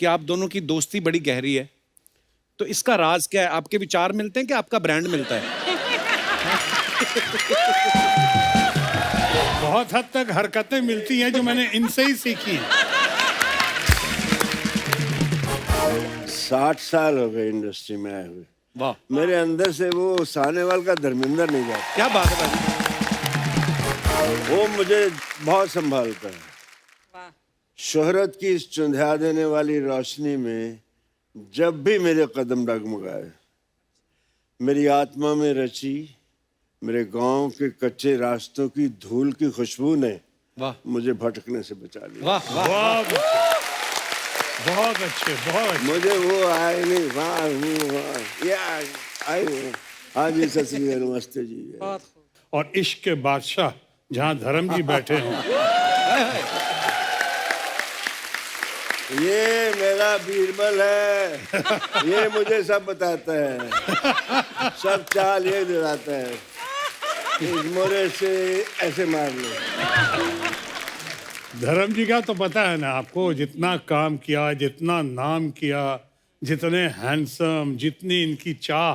कि आप दोनों की दोस्ती बड़ी गहरी है, तो इसका राज क्या है? आपके विचार मिलते हैं कि आपका ब्रांड मिलता है? बहुत हद तक हरकतें मिलती हैं जो मैंने इनसे ही सीखी हैं। 60 साल हो गए इंडस्ट्री में आए हुए। वाह, मेरे अंदर से वो सानेवाल का धर्मेंद्र नहीं जाता। क्या बात है भाई। वो मुझे बहुत संभालता है। शोहरत की इस चुंधिया देने वाली रोशनी में जब भी मेरे कदम डगमगाए, मेरी आत्मा में रची मेरे गांव के कच्चे रास्तों की धूल की खुशबू ने वाह मुझे भटकने से बचा लिया। वाह वाह, बहुत अच्छे, बहुत अच्छे। मुझे वो आए नहीं, वाह ये आए। हाँ जी, सत श्री अकाल, नमस्ते जी। और इश्क के बादशाह जहाँ धर्म जी बैठे हों, ये मेरा बीरबल है। ये मुझे सब बताता है, सब चाल ये दिलाता है। इस मोरे से ऐसे मार लो। धर्म जी का तो पता है ना आपको, जितना काम किया, जितना नाम किया, जितने हैंडसम, जितनी इनकी चाह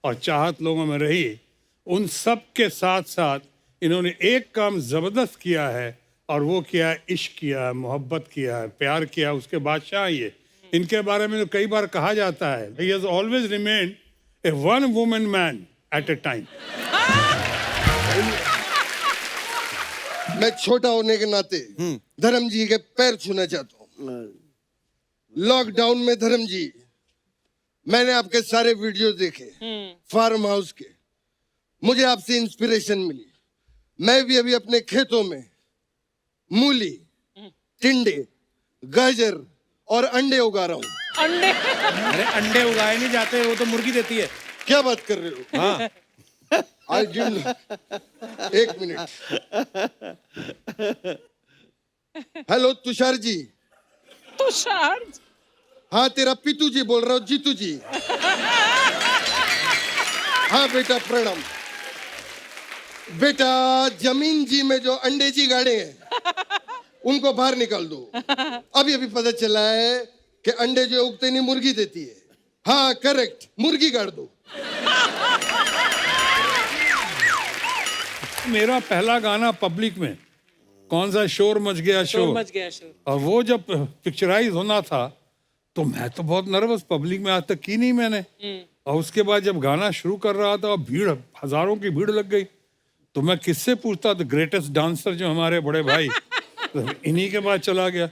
और चाहत लोगों में रही, उन सब के साथ साथ इन्होंने एक काम जबरदस्त किया है, और वो किया है, इश्क किया है, मोहब्बत किया है, प्यार किया है। उसके बादशाह ये, इनके बारे में तो कई बार कहा जाता है, he has always remained a one woman man at a time। मैं छोटा होने के नाते धर्म जी के पैर छूना चाहता हूँ। लॉकडाउन में धर्म जी, मैंने आपके सारे वीडियो देखे, फार्म हाउस के। मुझे आपसे इंस्पिरेशन मिली। मैं भी अभी अपने खेतों में मूली, टिंडे, गाजर और अंडे उगा रहा हूँ। अंडे? अरे अंडे उगाए नहीं जाते, वो तो मुर्गी देती है। क्या बात कर रहे हो? हाँ, आई गिव, एक मिनट। हेलो तुषार जी। तुषार? हाँ, तेरा पीतू जी बोल रहा हूँ, जीतू जी। हाँ बेटा, प्रणाम। बेटा, जमीन जी में जो अंडे जी गाड़े हैं उनको बाहर निकाल दो। अभी अभी पता चला है कि अंडे जो उगते नहीं मुर्गी देती है। हाँ करेक्ट, मुर्गी गाड़ दो। मेरा पहला गाना पब्लिक में कौन सा, शोर मच गया शोर, मच गया शोर। और वो जब पिक्चराइज होना था तो मैं तो बहुत नर्वस, पब्लिक में आज तक की नहीं मैंने। और उसके बाद जब गाना शुरू कर रहा था, भीड़, हजारों की भीड़ लग गई, तो मैं किससे पूछता? द ग्रेटेस्ट डांसर जो हमारे बड़े भाई, तो इन्हीं के बाद चला गया।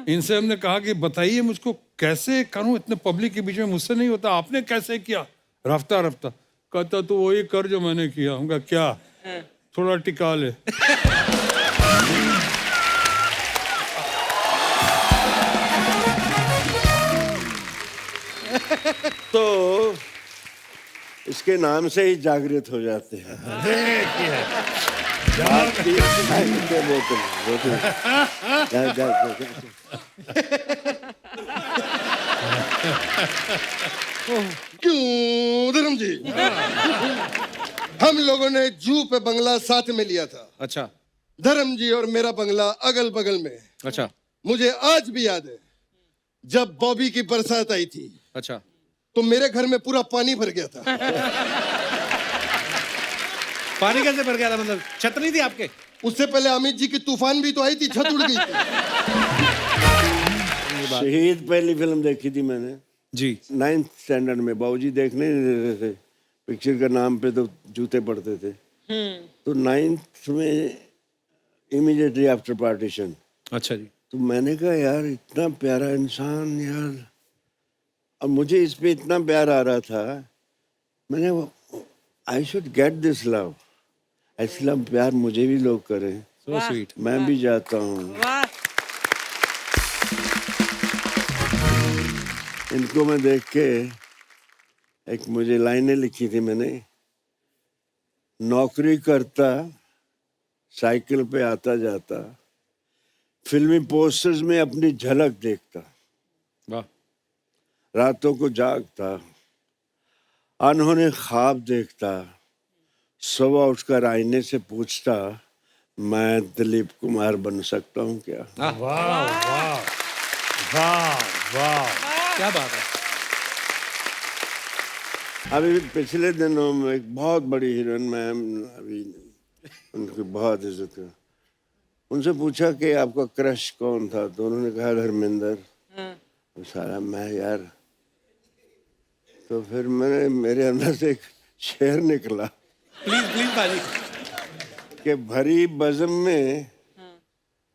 इनसे हमने कहा कि बताइए मुझको कैसे करूं, इतने पब्लिक के बीच में मुझसे नहीं होता, आपने कैसे किया? रफ्ता रफ्ता कहता तो वही कर जो मैंने किया। उनका क्या, थोड़ा टिका ले। तो इसके नाम से ही जागृत हो जाते हैं। देखिए, बोतल क्यों धर्म जी? हम लोगों ने जू पे बंगला साथ में लिया था। अच्छा धर्म जी और मेरा बंगला अगल बगल में। अच्छा मुझे आज भी याद है, जब बॉबी की बरसात आई थी अच्छा। तो मेरे घर में पूरा पानी भर गया था। पानी कैसे भर गया था? मतलब छत नहीं थी आपके? उससे पहले अमित जी की तूफान भी तो आई थी, छत उड़ गई थी। शहीद पहली फिल्म देखी थी मैंने जी। 9th स्टैंडर्ड में। बाबूजी देखने नहीं देते थे, पिक्चर का नाम पे तो जूते पड़ते थे। तो 9th में इमीडिएटली आफ्टर पार्टीशन। अच्छा जी। तो मैंने कहा यार इतना प्यारा इंसान यार, और मुझे इस पे इतना प्यार आ रहा था, मैंने I should get this love. ऐसा प्यार मुझे भी लोग करें, सो स्वीट। मैं भी जाता हूँ। वाह। इनको मैं देख के एक मुझे लाइनें लिखी थी मैंने, नौकरी करता, साइकिल पे आता जाता, फिल्मी पोस्टर्स में अपनी झलक देखता, वाह। रातों को जागता, अनहोने ख्वाब देखता, सुबह उठकर आईने से पूछता, मैं दिलीप कुमार बन सकता हूँ क्या? वाह वाह वाह। वाह, क्या बात है। अभी पिछले दिनों में एक बहुत बड़ी हीरोइन, मैं अभी उनकी बहुत इज्जत कर, उनसे पूछा कि आपका क्रश कौन था, तो उन्होंने कहा धर्मेंद्र। सारा मैं यार, तो फिर मेरे अंदर से एक शेर निकला प्लीज प्लीज बाजी। कि भरी बज़म में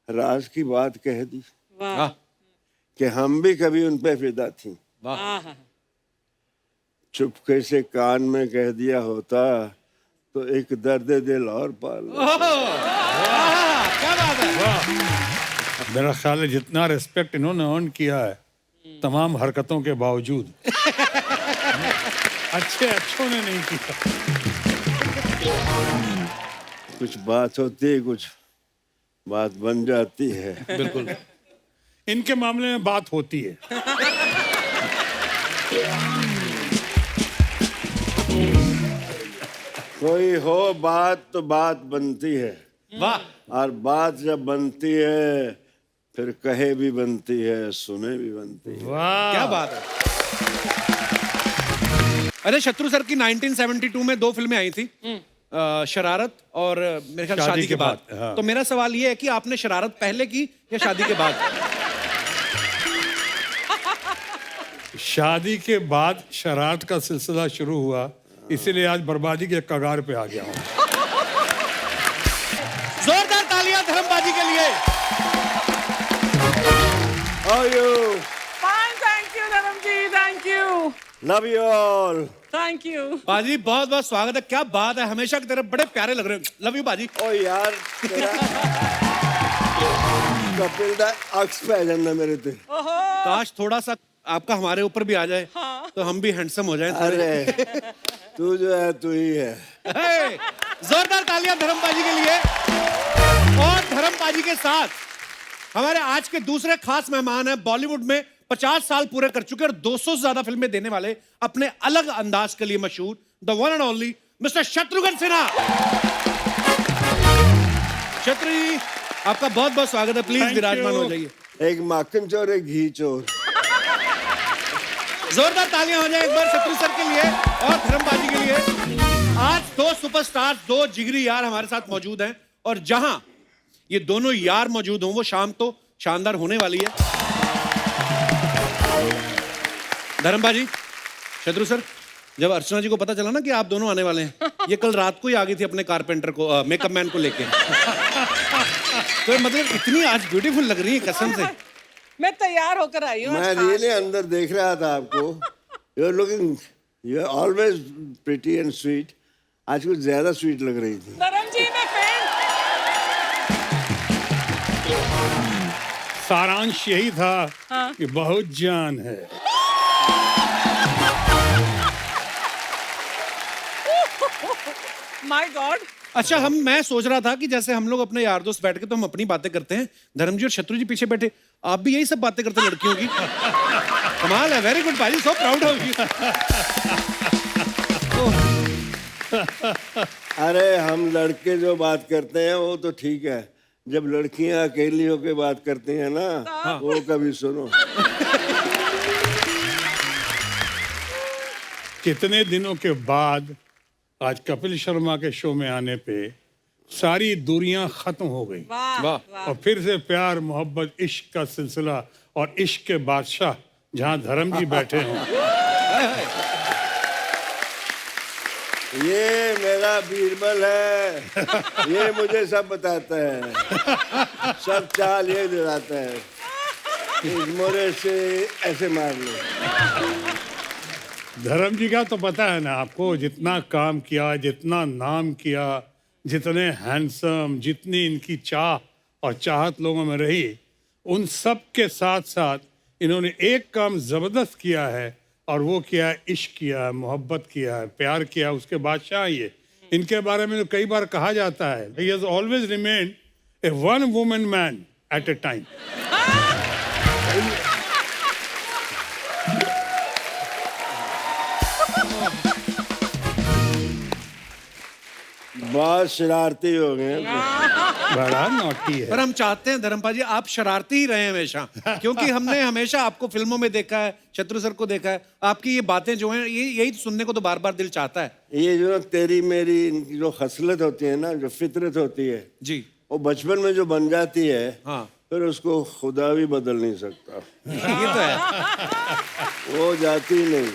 राज की बात कह दी वाह कि हम भी कभी उन पे फिदा थी, वाह। चुपके से कान में कह दिया होता तो एक दर्द दिल और पाल लेते। क्या बात है। मेरा ख्याल है जितना रिस्पेक्ट इन्होंने अर्न किया है तमाम हरकतों के बावजूद अच्छों ने नहीं किया। कुछ बात होती है, कुछ बात बन जाती है। बिल्कुल। इनके मामले में बात होती है। कोई हो बात तो बात बनती है, वाह। और बात जब बनती है फिर कहे भी बनती है, सुने भी बनती है। वाह, क्या बात है। अरे शत्रु सर की 1972 में 2 फिल्में आई थी, शरारत और मेरे ख्याल शादी के बाद। हाँ। तो मेरा सवाल ये है कि आपने शरारत पहले की या शादी के बाद? शादी के बाद शरारत का सिलसिला शुरू हुआ, इसीलिए आज बर्बादी के कगार पे आ गया हूँ। जोरदार तालियां धर्मबाजी के लिए। How are you? Fine, thank you, धर्म जी, thank you, Love you all. thank you. बाजी बहुत बहुत स्वागत है। क्या बात है, हमेशा की तरह बड़े प्यारे लग रहे हो। लव यू बाजी। ओ यार तेरा कपिल दा अक्स पे आ जाना मेरे ते। काश थोड़ा सा आपका हमारे ऊपर भी आ जाए, तो हम भी हैंडसम हो जाएं थोड़े। अरे तू जो है तू ही है। हे, जोरदार तालियां धर्मबाजी के लिए। और धर्मबाजी के साथ हमारे आज के दूसरे खास मेहमान हैं, बॉलीवुड में 50 साल पूरे कर चुके और 200 से ज्यादा फिल्में देने वाले, अपने अलग अंदाज के लिए मशहूर, the one and only mister Shatrughan Sinha. Shatru ji, आपका बहुत बहुत स्वागत है। प्लीज विराजमान हो जाइए। एक माखन चोर, एक घी चोर। जोरदार तालियां हो जाए एक बार शत्रु सर के लिए और धर्मबाजी के लिए। आज 2 सुपरस्टार, 2 जिगरी यार हमारे साथ मौजूद हैं, और जहां ये दोनों यार मौजूद हों वो शाम तो शानदार होने वाली है। धर्मबाजी, शत्रु सर, जब अर्चना जी को पता चला ना कि आप दोनों आने वाले हैं, ये कल रात को ही आ गई थी अपने कारपेंटर को, मेकअप मैन को लेके। तो मतलब इतनी आज ब्यूटीफुल लग रही है कसम से। मैं तैयार होकर आई हूँ। मैं रियली अंदर देख रहा था आपको। You are looking, you are always pretty and sweet. आज कुछ ज्यादा स्वीट लग रही थी। धर्म जी ने सारांश यही था कि बहुत जान है। My God. अच्छा, मैं सोच रहा था कि जैसे हम लोग अपने यार दोस्त बैठ के तो हम अपनी बातें करते हैं, धर्मजी और शत्रु जी पीछे बैठे, आप भी यही सब बातें करते हैं लड़कियों की। कमाल है, वेरी गुड भाई, सो प्राउड ऑफ यू। अरे हम लड़के जो बात करते हैं वो तो ठीक है, जब लड़कियां अकेली होकर बात करती हैं ना, वो कभी सुनो। कितने दिनों के बाद आज कपिल शर्मा के शो में आने पे सारी दूरियां खत्म हो गई, वाह। और फिर से प्यार मोहब्बत इश्क का सिलसिला, और इश्क के बादशाह जहां धर्म जी बैठे हों। ये मेरा बीरबल है, ये मुझे सब बताता है, सब चाल ये दिलाता है। इस मोरे से ऐसे मार लो। धर्म जी का तो पता है ना आपको, जितना काम किया, जितना नाम किया, जितने हैंडसम, जितनी इनकी चाह और चाहत लोगों में रही, उन सब के साथ साथ इन्होंने एक काम जबरदस्त किया है, और वो किया है इश्क किया है, मोहब्बत किया है, प्यार किया है, उसके बादशाह ये। इनके बारे में तो कई बार कहा जाता है, he has always remained a one woman man at a time। बहुत शरारती हो गए। बड़ा नॉटी है। पर हम चाहते हैं धर्मपाल जी आप शरारती ही रहे हमेशा, क्योंकि हमने हमेशा आपको फिल्मों में देखा है, शत्रु सर को देखा है, आपकी ये बातें जो हैं यही सुनने को तो बार बार दिल चाहता है। ये जो तेरी मेरी इनकी जो खसलत होती है ना, जो फितरत होती है, जी वो बचपन में जो बन जाती है, हाँ फिर उसको खुदा भी बदल नहीं सकता, ये तो है। वो जाती नहीं।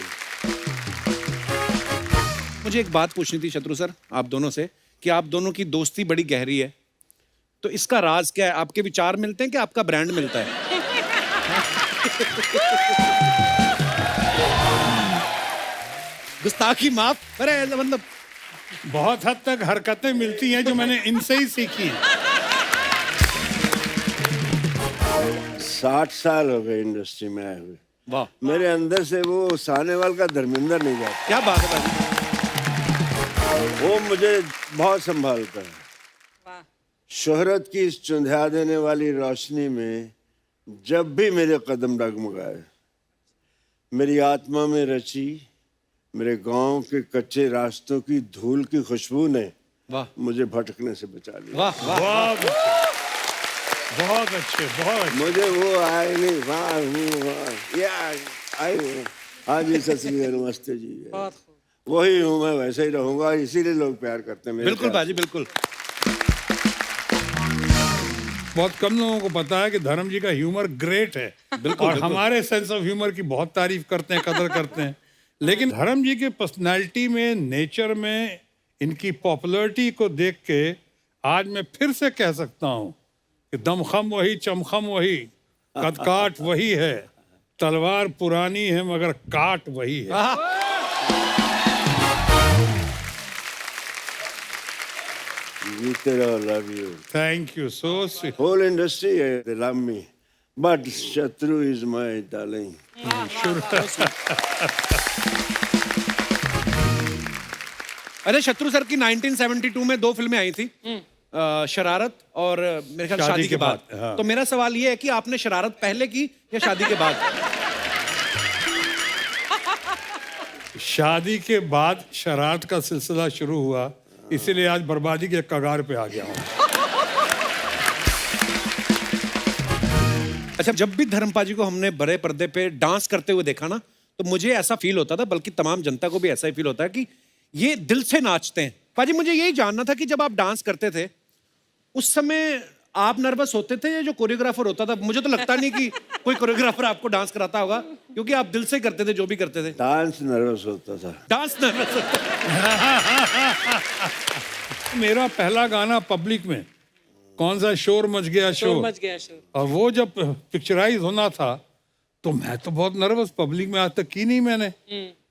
मुझे एक बात पूछनी थी शत्रु सर आप दोनों से, कि आप दोनों की दोस्ती बड़ी गहरी है, तो इसका राज क्या है? आपके विचार मिलते हैं कि आपका ब्रांड मिलता है? गुस्ताखी माफ, अरे मतलब बहुत हद तक हरकतें मिलती हैं जो मैंने इनसे ही सीखी हैं। 60 साल हो गए इंडस्ट्री में आए हुए, वाह मेरे अंदर से वो सानेवाल का धर्मेंद्र नहीं जाता। क्या बात है भाई। वो मुझे बहुत संभालता है। वाह शोहरत की इस चुंधिया देने वाली रोशनी में जब भी मेरे कदम डगमगाए, मेरी आत्मा में रची मेरे गांव के कच्चे रास्तों की धूल की खुशबू ने वाह मुझे भटकने से बचा लिया। वाह वाह बहुत अच्छे, बहुत अच्छे। मुझे वो आए नहीं, वहाँ हूँ, वहाँ या आई हूँ। हाँ जी सत श्री अकाल, नमस्ते जी। बहुत खूब। वही हूँ मैं, वैसे ही रहूंगा, इसीलिए लोग प्यार करते हैं मेरे बिल्कुल प्यार। बाजी बिल्कुल। बहुत कम लोगों को पता है कि धर्म जी का ह्यूमर ग्रेट है। बिल्कुल, और बिल्कुल। हमारे सेंस ऑफ ह्यूमर की बहुत तारीफ करते हैं, कदर करते हैं। लेकिन धर्म जी के पर्सनालिटी में, नेचर में, इनकी पॉपुलैरिटी को देख के आज मैं फिर से कह सकता हूँ कि दमखम वही, चमखम वही, कदकाठ वही है, तलवार पुरानी है मगर काट वही है। जीते रहो, love you. Thank you so sweet. Whole industry, they love me, but Shatru is my darling. अरे शत्रु सर की 1972 में 2 फिल्में आई थी, शरारत और मेरे ख्याल शादी के बाद। हाँ। तो मेरा सवाल ये है कि आपने शरारत पहले की या शादी के बाद? शादी के बाद शरारत का सिलसिला शुरू हुआ, इसीलिए आज बर्बादी के कगार पे आ गया हूँ। अच्छा, जब भी धर्मपाल जी को हमने बड़े पर्दे पे डांस करते हुए देखा ना, तो मुझे ऐसा फील होता था, बल्कि तमाम जनता को भी ऐसा ही फील होता है कि ये दिल से नाचते हैं। पाजी मुझे यही जानना था कि जब आप डांस करते थे उस समय आप नर्वस होते थे या जो कोरियोग्राफर होता था? मुझे तो लगता नहीं कि कोई कोरियोग्राफर आपको डांस कराता होगा, क्योंकि आप दिल से करते थे जो भी करते थे। डांस नर्वस होता था। डांस नर्वस होता मेरा पहला गाना पब्लिक में कौन सा, शोर मच गया शोर शोर, मच गया शोर। और वो जब पिक्चराइज होना था तो मैं तो बहुत नर्वस, पब्लिक में आज तक की नहीं मैंने।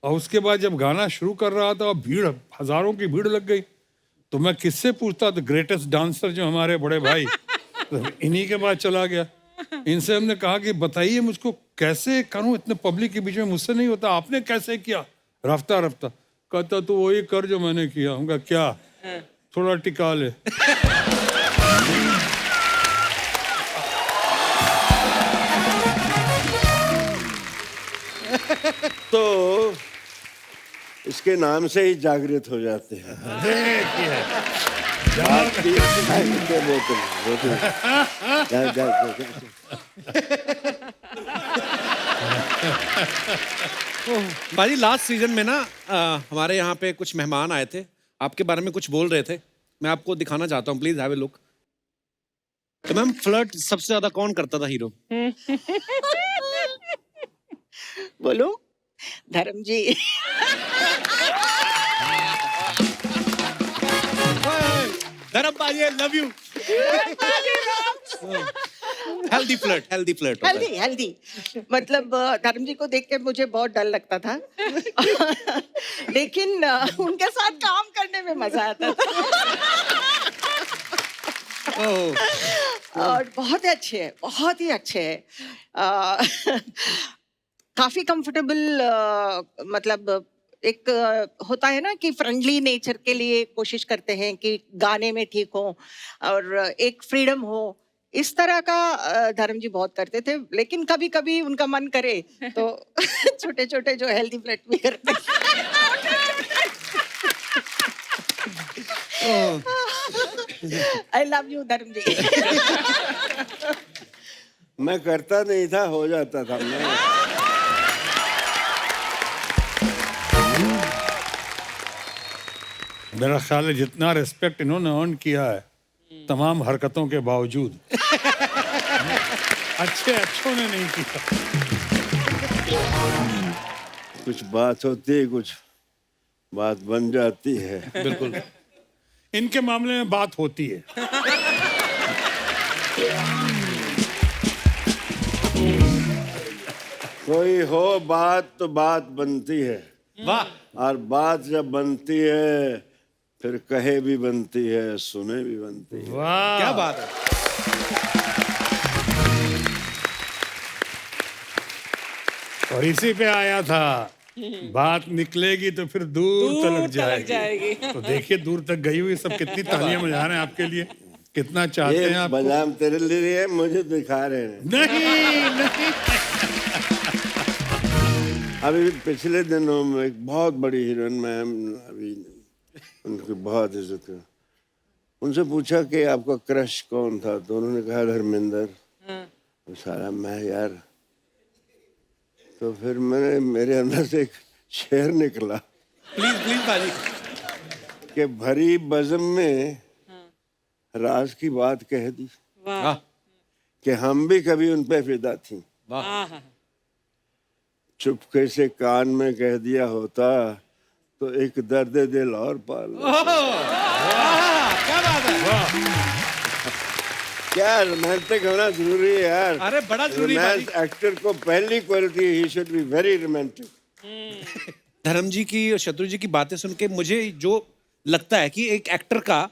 और उसके बाद जब गाना शुरू कर रहा था, भीड़, हजारों की भीड़ लग गई, तो मैं किससे पूछता? द ग्रेटेस्ट डांसर जो हमारे बड़े भाई, तो इन्हीं के बाद चला गया। इनसे हमने कहा कि बताइए मुझको कैसे करूं, इतने पब्लिक के बीच में मुझसे नहीं होता, आपने कैसे किया? रफ्ता रफ्ता कहता तो वही कर जो मैंने किया। हम कहा क्या? थोड़ा टिका ले। तो इसके नाम से ही जागृत हो जाते हैं। बोतल जा, जा, जा, जा। भाई लास्ट सीजन में ना हमारे यहाँ पे कुछ मेहमान आए थे, आपके बारे में कुछ बोल रहे थे, मैं आपको दिखाना चाहता हूँ, प्लीज हैव ए लुक। तो मैम, फ्लर्ट सबसे ज्यादा कौन करता था हीरो? बोलो धर्म जी। धर्म भाई, आई love you. Healthy flirt, healthy flirt. Healthy healthy मतलब धर्म जी को देख के मुझे बहुत डर लगता था लेकिन उनके साथ काम करने में मजा आता था। और बहुत अच्छे हैं, बहुत ही अच्छे हैं। काफी कंफर्टेबल, मतलब एक होता है ना कि फ्रेंडली नेचर के लिए कोशिश करते हैं कि गाने में ठीक हो और एक फ्रीडम हो, इस तरह का धर्म जी बहुत करते थे। लेकिन कभी कभी उनका मन करे तो छोटे छोटे जो हेल्दी फ्लर्ट भी करते। आई लव यू धर्म जी. मैं करता नहीं था, हो जाता था मैं. मेरा ख्याल है जितना रिस्पेक्ट इन्होंने अर्न किया है तमाम हरकतों के बावजूद अच्छों ने नहीं किया. कुछ बात होती है, कुछ बात बन जाती है. बिल्कुल. इनके मामले में बात होती है. कोई हो बात तो बात बनती है, वाह. और बात जब बनती है फिर कहे भी बनती है, सुने भी बनती है. वाह, क्या बात है. और इसी पे आया था. बात निकलेगी तो फिर दूर तलक जाएगी. तो देखिए दूर तक गई हुई सब कितनी तालियां बजा रहे हैं आपके लिए, कितना चाहते ये हैं आप. बादाम तेरे लिए है, मुझे दिखा रहे हैं. नहीं. अभी पिछले दिनों में एक बहुत बड़ी हीरोइन, मैम, अभी उनकी बहुत इज्जत है. उनसे पूछा कि आपका क्रश कौन था, तो उन्होंने कहा धर्मेंद्र. तो सारा मैं यार, तो फिर मेरे अंदर से एक शेर निकला प्लीज प्लीज बाजी. कि भरी बज़म में राज की बात कह दी वाह. कि हम भी कभी उन पे फिदा थी. वाह. चुपके से कान में कह दिया होता तो एक दर्द दिल और पाल. क्या बात है. क्या रोमांटिक होना जरूरी है यार. अरे बड़ा जरूरी है रोमांस एक्टर को पहली quality, he should be very romantic. धर्म जी की और शत्रु जी की बातें सुन के मुझे जो लगता है कि एक एक्टर का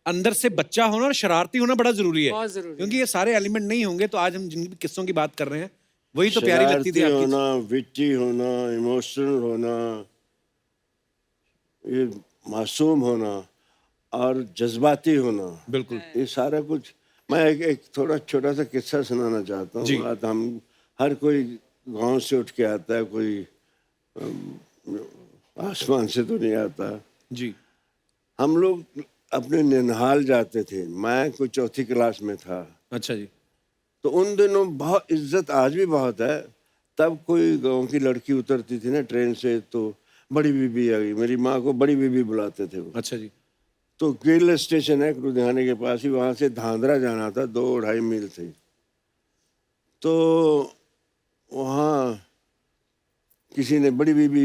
अंदर से बच्चा होना और शरारती होना बड़ा जरूरी है. बहुत जरूरी. क्योंकि ये सारे एलिमेंट नहीं होंगे तो आज हम जिन भी किस्सों की बात कर रहे हैं वही तो प्यारी लगती थी शरारती आपकी. होना, विटी होना, इमोशनल होना, ये मासूम होना और जज्बाती होना. बिल्कुल. ये सारा कुछ. मैं एक थोड़ा छोटा सा किस्सा सुनाना चाहता जी. हूँ. हम हर कोई गांव से उठ के आता है, कोई आसमान से तो नहीं आता. जी. हम लोग अपने निनहाल जाते थे. मैं कोई चौथी क्लास में था. अच्छा जी. तो उन दिनों बहुत इज्जत, आज भी बहुत है. तब कोई गांव की लड़की उतरती थी ना ट्रेन से तो बड़ी बीबी आ गई. मेरी माँ को बड़ी बीबी बुलाते थे वो. अच्छा जी. तो गिल स्टेशन है लुधियाने के पास ही, वहाँ से धांधरा जाना था, 2-2.5 मील थे. तो वहाँ किसी ने बड़ी बीबी,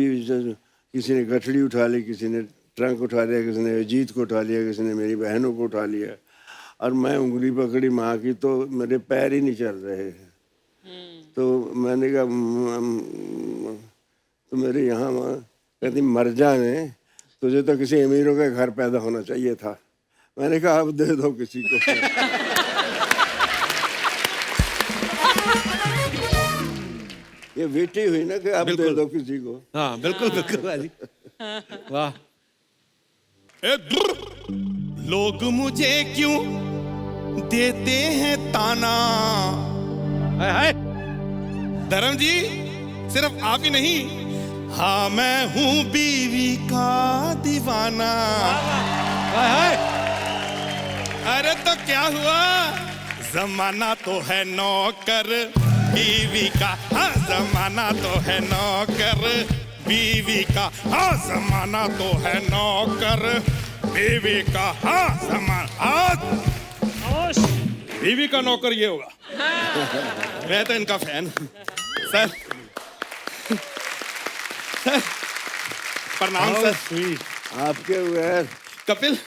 किसी ने गठड़ी उठा ली, किसी ने ट्रंक उठा लिया, किसी ने अजीत को उठा लिया, किसी ने मेरी बहनों को उठा लिया. और मैं उंगली पकड़ी माँ की तो मेरे पैर ही नहीं चल रहे. तो मैंने कहा तो मेरे यहाँ माँ कहती मर जाने, तुझे तो किसी अमीरों के घर पैदा होना चाहिए था. मैंने कहा अब दे दो किसी को. ये बेटी हुई ना कि अब दे दो किसी को. हाँ बिल्कुल बिल्कुल बाजी. वाह. लोग मुझे क्यों देते हैं ताना. हाय हाय. धर्म जी, सिर्फ आप ही नहीं, हाँ मैं हूँ बीवी का दीवाना. हाय हाय. अरे तो क्या हुआ, जमाना तो है नौकर बीवी का. हाँ जमाना तो है नौकर बीवी का. हाँ जमाना तो है नौकर बीवी का. हाँ जमाना बीवी का नौकर ये होगा. मैं तो इनका फैन. सर प्रणाम सर. आपके बगैर कपिल,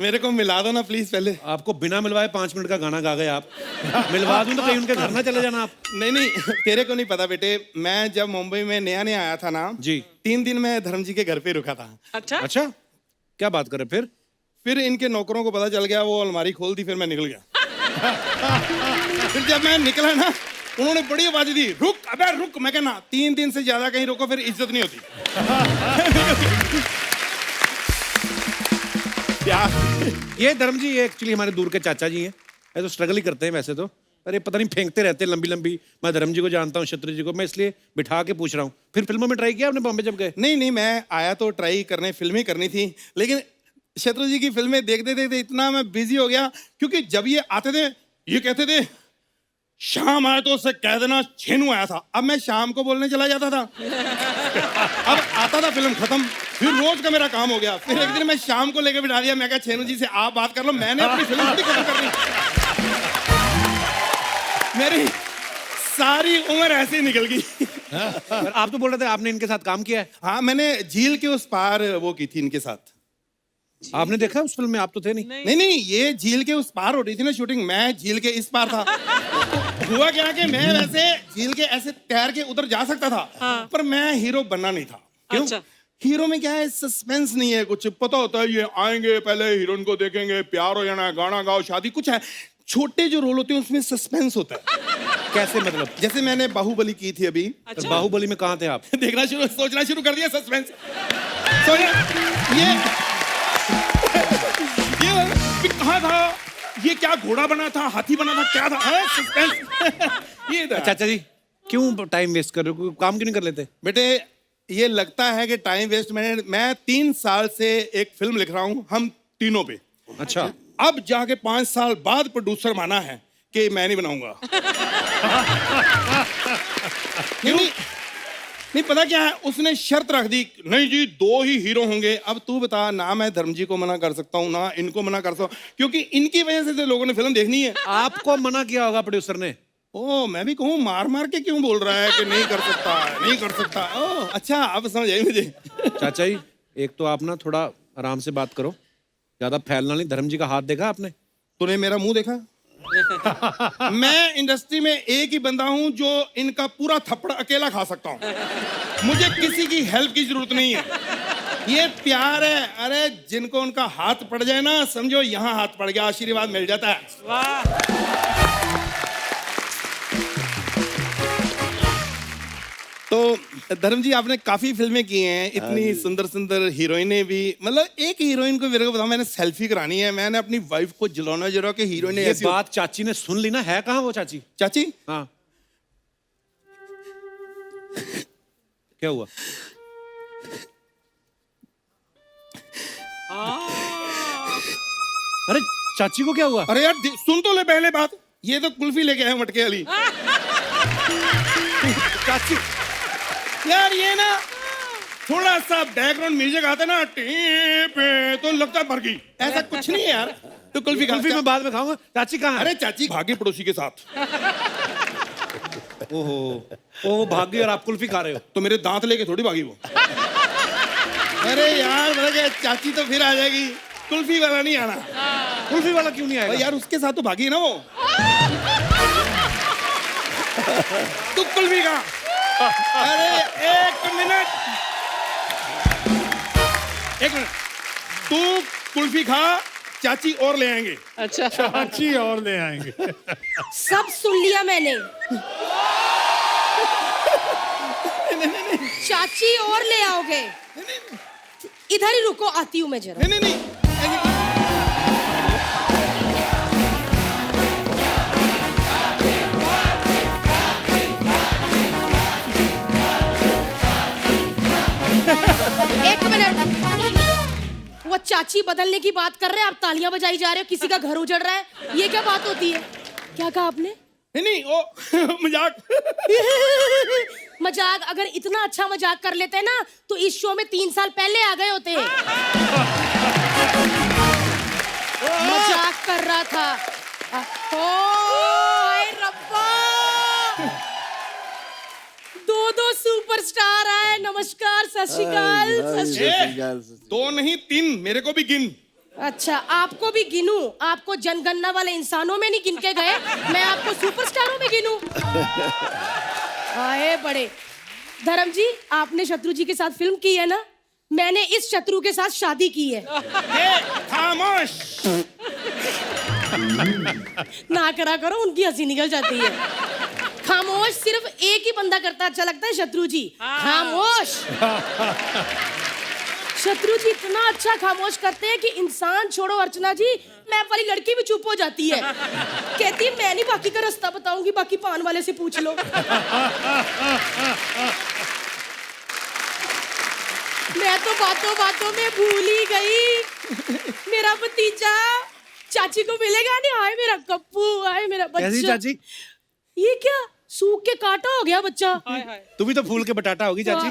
मेरे को मिला दो ना प्लीज पहले. आपको बिना मिलवाए 5 मिनट का गाना गा गए आप. मिलवा दूं तो कहीं उनके घर ना चले जाना आप. नहीं नहीं, तेरे को नहीं पता बेटे. मैं जब मुंबई में नया नया आया था ना जी. 3 दिन मैं धर्म जी के घर पे रुका था. अच्छा. अच्छा क्या बात कर रहे फिर इनके नौकरों को पता चल गया, वो अलमारी खोल दी, फिर मैं निकल गया. फिर जब मैं निकला ना, उन्होंने बड़ी आवाज दी, रुक अबे रुक. मैं कहना 3 दिन से ज्यादा कहीं रुको फिर इज्जत नहीं होती. ये धर्म जी ये एक्चुअली हमारे दूर के चाचा जी हैं. ये तो स्ट्रगल ही करते हैं वैसे तो. अरे पता नहीं फेंकते रहते हैं लंबी लंबी. मैं धर्म जी को जानता हूँ, शत्रु जी को. मैं इसलिए बिठा के पूछ रहा हूँ. फिर फिल्मों में ट्राई किया आपने बॉम्बे जब गए? नहीं नहीं, मैं आया तो ट्राई करने, फिल्में करनी थी, लेकिन शत्रु जी की फिल्में देखते देखते इतना मैं बिजी हो गया, क्योंकि जब ये आते थे ये कहते थे शाम आए तो उससे कह देना छेनू आया था। अब मैं शाम को बोलने चला जाता था। अब आता था, फिल्म खत्म, फिर रोज का मेरा काम हो गया। फिर एक दिन मैं शाम को लेकर बिठा दिया, मैं कहा छेनू जी से आप बात कर लो, मैंने अपनी फिल्म थोड़ी खत्म कर दी। मेरी सारी उम्र ऐसे ही निकल गई। पर आप तो बोल रहे थे आपने इनके साथ काम किया है। हाँ, मैंने झील के उस पार वो की थी इनके साथ। आपने देखा उस फिल्म में? आप तो थे नहीं। नहीं, ये झील के उस पार हो रही थी ना शूटिंग, मैं झील के इस पार था। हुआ क्या कि मैं वैसे झील के ऐसे तैर के उधर जा सकता था, पर मैं हीरो बनना नहीं था। क्यों? अच्छा। हीरो में क्या है, सस्पेंस नहीं है, कुछ पता होता है ये आएंगे, पहले हीरोइन को देखेंगे, प्यार हो जाना है, गाना गाओ, शादी, कुछ है। छोटे जो रोल होते हैं उसमें सस्पेंस होता है। कैसे मतलब? जैसे मैंने बाहुबली की थी अभी। तो बाहुबली में कहाँ थे आप? देखना शुरू, सोचना शुरू कर दिया, सस्पेंस। ये कहाँ था, ये क्या घोड़ा बना था, हाथी बना था, क्या था, सस्पेंस। ये था। चाचा जी क्यों टाइम वेस्ट कर रहे हो? काम क्यों नहीं कर लेते? बेटे ये लगता है कि टाइम वेस्ट, मैं 3 साल से एक फिल्म लिख रहा हूँ, हम तीनों पे। अच्छा। अब जाके 5 साल बाद प्रोड्यूसर माना है कि मैं नहीं बनाऊंगा। नहीं पता क्या है, उसने शर्त रख दी, नहीं जी 2 ही हीरो होंगे। अब तू बता, ना मैं धर्म जी को मना कर सकता हूँ, ना इनको मना कर सकता हूँ, क्योंकि इनकी वजह से तो लोगों ने फिल्म देखनी है। आपको मना किया होगा प्रोड्यूसर ने। ओ, मैं भी कहूँ मार मार के क्यों बोल रहा है कि नहीं कर सकता, नहीं कर सकता। ओ अच्छा, अब समझ आई मुझे। चाचा जी एक तो आप ना थोड़ा आराम से बात करो, ज्यादा फैलना नहीं। धर्म जी का हाथ देखा आपने? तूने मेरा मुंह देखा? मैं इंडस्ट्री में एक ही बंदा हूं जो इनका पूरा थप्पड़ अकेला खा सकता हूं। मुझे किसी की हेल्प की जरूरत नहीं है। ये प्यार है। अरे जिनको उनका हाथ पड़ जाए ना, समझो यहाँ हाथ पड़ गया, आशीर्वाद मिल जाता है। वाह। तो धर्म जी आपने काफी फिल्में की हैं, इतनी सुंदर सुंदर हीरोइनें भी। मतलब एक हीरोइन को मेरे को बताओ, मैंने सेल्फी करानी है, मैंने अपनी वाइफ को जलाना जरा कि हीरोइन ये ऐसी। बात चाची ने सुन ली ना, है कहाँ वो चाची? चाची हाँ क्या हुआ? अरे चाची को क्या हुआ? अरे यार सुन तो ले पहले बात, ये तो कुल्फी लेके आए मटके वाली। चाची यार ये ना थोड़ा सा बैकग्राउंड म्यूजिक आता ना, टे तो लगता है मर गई। ऐसा कुछ नहीं है यार। तो कुल्फी मैं बाद में खाऊंगा। चाची कहाँ है? अरे चाची भागी पड़ोसी के साथ। ओहो, वो भाग गई और आप कुल्फी खा रहे हो? तो मेरे दांत लेके थोड़ी भागी वो। अरे यार मतलब चाची तो फिर आ जाएगी, कुल्फी वाला नहीं आना। कुल्फी वाला क्यों नहीं आएगा? यार उसके साथ तो भागी है ना वो। तू कुल्फी खा। अरे एक मिनट, तू कुल्फी खा, चाची और ले आएंगे। अच्छा। चाची और ले आएंगे। सब सुन लिया मैंने। चाची और ले आओगे? इधर ही रुको, आती हूँ मैं जरा। नहीं नहीं नहीं। एक मिनट, वो चाची बदलने की बात कर रहे हैं, आप तालियां बजाई जा रहे हो, किसी का घर उजड़ रहा है, ये क्या बात होती है? क्या कहा आपने? नहीं ओ मजाक। मजाक? अगर इतना अच्छा मजाक कर लेते हैं ना तो इस शो में 3 साल पहले आ गए होते। मजाक कर रहा था। हाय रब्बा, 2 सुपरस्टार आए। नमस्कार, सत श्री अकाल। सत श्री अकाल। 2 नहीं 3, मेरे को भी गिन। अच्छा, आपको भी गिनूं? आपको जनगणना वाले इंसानों में नहीं गिन के गए, मैं आपको सुपरस्टारों में गिनूं? आए बड़े। धर्म जी, आपने शत्रु जी के साथ फिल्म की है ना? मैंने इस शत्रु के साथ शादी की है। खामोश। ना करा करो, उनकी हंसी निकल जाती है। खामोश सिर्फ एक ही बंदा करता अच्छा लगता है, शत्रु जी। खामोश। शत्रु जी इतना अच्छा खामोश करते हैं कि इंसान छोड़ो अर्चना जी, मैं वाली लड़की भी चुप हो जाती है। कहती है मैं नहीं बाकी का रास्ता बताऊंगी, बाकी पान वाले से पूछ लो। मैं तो बातों बातों में भूल ही गई। मेरा भतीजा चाची को मिलेगा नहीं। आए मेरा कप्पू, आए मेरा कैसी बच्चा। चाची? ये क्या सूख के काटा हो गया बच्चा? तू भी तो फूल के बटाटा होगी चाची।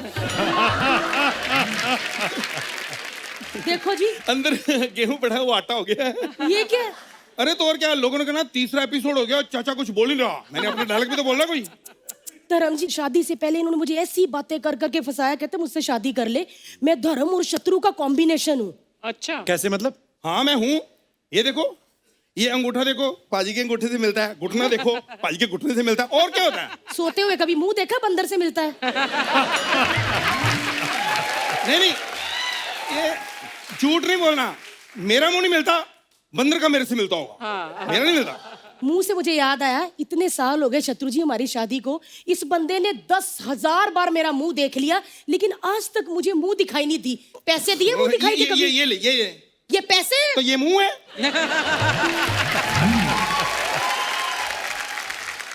देखो जी, अंदर गेहूं पड़ा है वो आटा हो गया है। ये क्या? अरे तो और क्या, लोगों ने कहा तीसरा एपिसोड हो गया और चाचा कुछ बोल ही नहीं रहा। मैंने अपने डायलॉग भी तो बोलना कोई। धर्म जी, शादी से पहले इन्होंने मुझे ऐसी बातें कर करके फंसाया, कहते मुझसे शादी कर ले, मैं धर्म और शत्रु का कॉम्बिनेशन हूँ। अच्छा, कैसे मतलब? हाँ मैं हूँ। ये देखो, ये अंगूठा देखो, पाजी के अंगूठे से मिलता है। घुटना देखो, पाजी के घुटने से मिलता है। और क्या होता है? सोते हुए कभी मुंह देखा बंदर से मिलता है? नहीं, ये झूठ नहीं बोलना। मेरा मुंह नहीं मिलता, बंदर का मेरे से मिलता होगा। मेरा नहीं मिलता। मुंह से मुझे याद आया, इतने साल हो गए शत्रु जी हमारी शादी को, इस बंदे ने 10,000 बार मेरा मुंह देख लिया, लेकिन आज तक मुझे मुंह दिखाई नहीं दी। पैसे दिए, मुंह दिखाई दी कभी? ये ले, ये पैसे? तो ये मुंह है।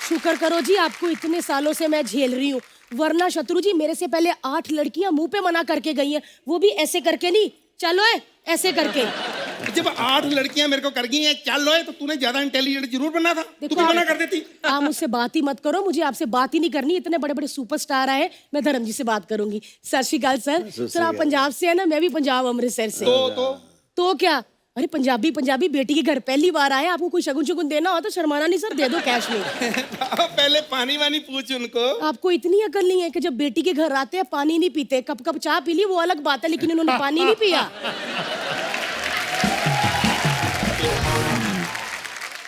शुक्र करो जी, आपको इतने सालों से मैं झेल रही हूँ, वरना शत्रु जी मेरे से पहले 8 लड़कियां मुंह पे मना करके गई हैं, वो भी ऐसे करके नहीं, चलो है ऐसे करके। जब 8 लड़कियां मेरे को कर गई हैं चल लो है, तो तूने ज्यादा इंटेलिजेंट जरूर बनना था। तू भी आप- मना कर देती। आप मुझसे बात ही मत करो, मुझे आपसे बात ही नहीं करनी। इतने बड़े बड़े सुपरस्टार आए, मैं धर्म जी से बात करूंगी। सत श्री अकाल सर। सर आप पंजाब से है ना? मैं भी पंजाब अमृतसर से। तो क्या? अरे पंजाबी बेटी के घर पहली बार आए, आपको कोई शगुन शगुन देना हो तो शर्माना नहीं सर, दे दो कैश में। पहले पानी वानी पूछ उनको। आपको इतनी अकल नहीं है कि जब बेटी के घर आते हैं पानी नहीं पीते? कप कप चाय पी ली वो अलग बात है, लेकिन इन्होंने पानी नहीं पिया।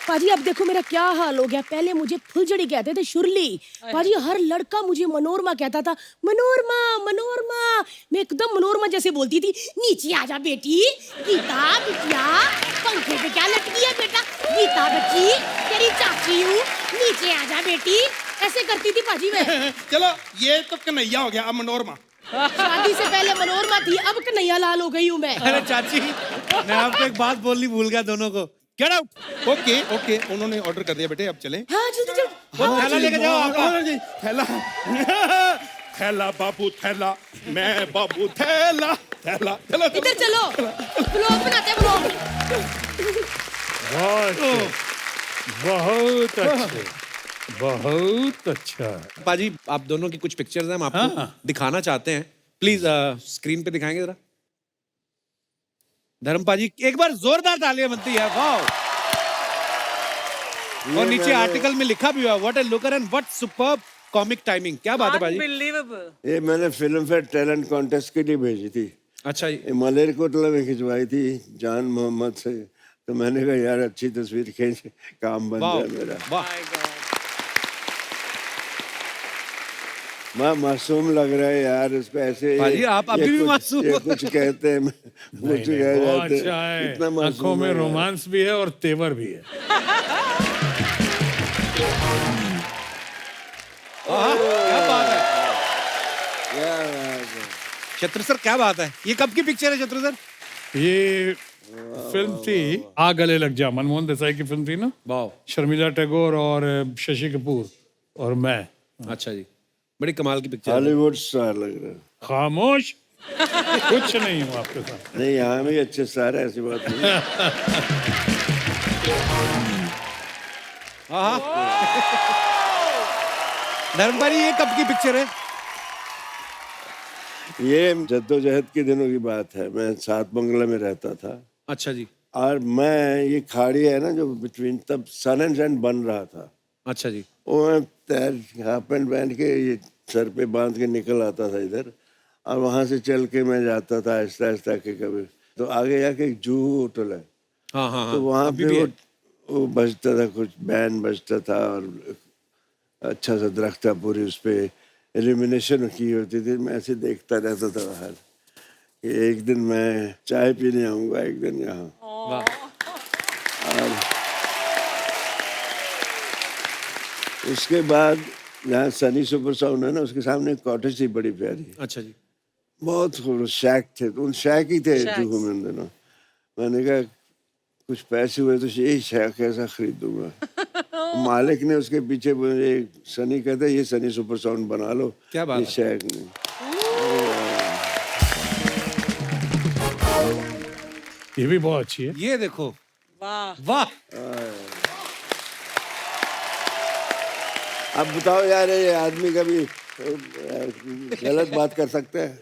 पाजी अब देखो मेरा क्या हाल हो गया। पहले मुझे फुलझड़ी कहते थे, शुरली। पाजी हर लड़का मुझे मनोरमा कहता था, मनोरमा मनोरमा। मैं एकदम मनोरमा जैसे बोलती थी। नीचे आजा बेटी, गीता बिटिया, पंखे पे क्या लटकी है बेटा? गीता बच्ची, तेरी चाची हूँ, नीचे आजा बेटी। ऐसे करती थी पाजी मैं। चलो ये तो कन्हैया हो गया, अब मनोरमा। शादी से पहले मनोरमा थी, अब कन्हैया लाल हो गई हूँ मैं। अरे चाची, मैं आपको एक बात बोलनी भूल गया दोनों को। Get out. ओके, उन्होंने ऑर्डर कर दिया बेटे, अब चले। हाँ जल्दी जल्दी। वो थैला लेके जाओ आपका। थैला थैला बाबू थैला, मैं बाबू थैला थैला। चलो इधर चलो, ब्लॉग बनाते हैं ब्लॉग। बहुत अच्छे, बहुत अच्छा। पाजी आप दोनों की कुछ पिक्चर्स हैं, हम आपको दिखाना चाहते हैं। प्लीज स्क्रीन पे दिखाएंगे जरा। धर्म पाजी एक बार जोरदार तालियां बनती है। वाओ। और नीचे आर्टिकल में लिखा भी हुआ, what A looker and what superb comic timing. क्या बात है पाजी? अनबिलीवेबल। ये मैंने फिल्म फेयर टैलेंट कॉन्टेस्ट के लिए भेजी थी। अच्छा जी। ये मलेरकोटला में खिंचवाई थी जान मोहम्मद से। तो मैंने कहा यार अच्छी तस्वीर खींच, काम बन वाह जाए मेरा। वाह। मैं मासूम लग रहा है यार, उसको ऐसे पाजी, आप अभी भी मासूम ये हो। कुछ कहते हैं, कुछ कह बहुत जाते अच्छा हैं। है, इतना आंखों मासूम में है यार। रोमांस भी है और तेवर भी है। क्या बात है क्या बात है। शत्रु सर, क्या बात है? ये कब की पिक्चर है शत्रु सर? ये फिल्म थी आ गले लग जा, मनमोहन देसाई की फिल्म थी ना। वाह। शर्मिला टैगोर और शशि कपूर और मैं। अच्छा जी, बड़ी कमाल की पिक्चर है। हॉलीवुड स्टार लग रहा है। खामोश, कुछ नहीं हूँ आपके साथ। नहीं यहाँ भी अच्छे स्टार है, ऐसी बात नहीं। धर्म पाजी ये कब की पिक्चर है? ये जद्दोजहद के दिनों की बात है। मैं सात बंगला में रहता था अच्छा जी। और मैं ये खाड़ी है ना जो बिटवीन, तब सन एंड सैंड बन रहा था। अच्छा जी। वो मैं तैर हाफ पैंट पहन के ये सर पे बांध के निकल आता था इधर, और वहां से चल के मैं जाता था आहिस्ता आहिस्ता के। कभी तो आगे जाके एक जूहू होटल है, हाँ हाँ हाँ। तो वहाँ अभी पे भी है। वो बजता था, कुछ बैंड बजता था और अच्छा सा दरख्त था, पूरी उस पर एलिमिनेशन की होती थी। मैं ऐसे देखता रहता था बाहर कि एक दिन मैं चाय पीने आऊँगा, एक दिन यहाँ। वाह। उसके बाद जहाँ सनी सुपर साउंड है ना, उसके सामने एक कॉटेज थी बड़ी प्यारी, अच्छा जी। बहुत खूबसूरत शैक थे। तो उन शैक ही थे जुहू में उन दिनों। मैंने कहा कुछ पैसे हुए तो यही शैक ऐसा खरीदूंगा। मालिक ने उसके पीछे मुझे, सनी कहता है ये सनी सुपर साउंड बना लो, क्या बात ये है? शैक नहीं। ये भी बहुत अच्छी है। ये देखो, वाह वाह। अब बताओ यार, ये आदमी कभी गलत बात कर सकते हैं?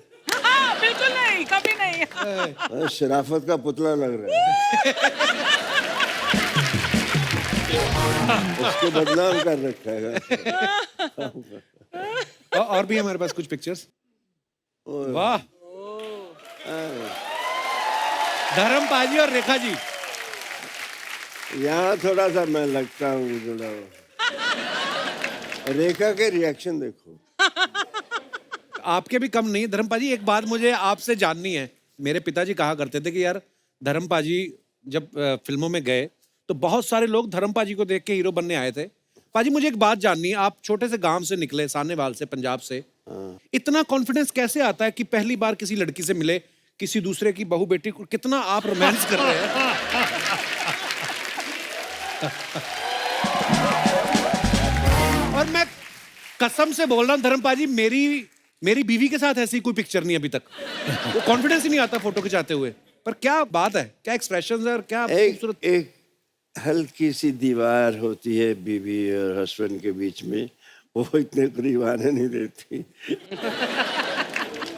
बिल्कुल नहीं, कभी नहीं। शराफत का पुतला लग रहा है। उसको बदनाम कर रखा है। और भी हमारे पास कुछ पिक्चर्स। वाह, धर्म पाजी और रेखा जी। यहाँ थोड़ा सा मैं लगता हूँ जुड़ा हुआ। रेखा के रिएक्शन देखो। आपके भी कम नहीं है धर्म पाजी। एक बात मुझे आपसे जाननी है। मेरे पिताजी कहा करते थे कि यार धर्म पाजी जब फिल्मों में गए तो बहुत सारे लोग धर्म पाजी को देख के हीरो बनने आए थे। पाजी मुझे एक बात जाननी है, आप छोटे से गांव से निकले, सानेवाल से, पंजाब से, इतना कॉन्फिडेंस कैसे आता है कि पहली बार किसी लड़की से मिले, किसी दूसरे की बहू बेटी को, कितना आप रोमांस कर रहे हैं? और मैं कसम से बोल रहा हूँ धर्म पाजी, मेरी बीवी के साथ ऐसी कोई पिक्चर नहीं अभी तक। वो कॉन्फिडेंस ही नहीं आता फोटो खिंचाते हुए। पर क्या बात है, क्या एक्सप्रेशंस है और क्या खूबसूरत। एक हल्की सी दीवार होती है बीवी और हस्बैंड के बीच में, वो इतने करीब आने नहीं देती।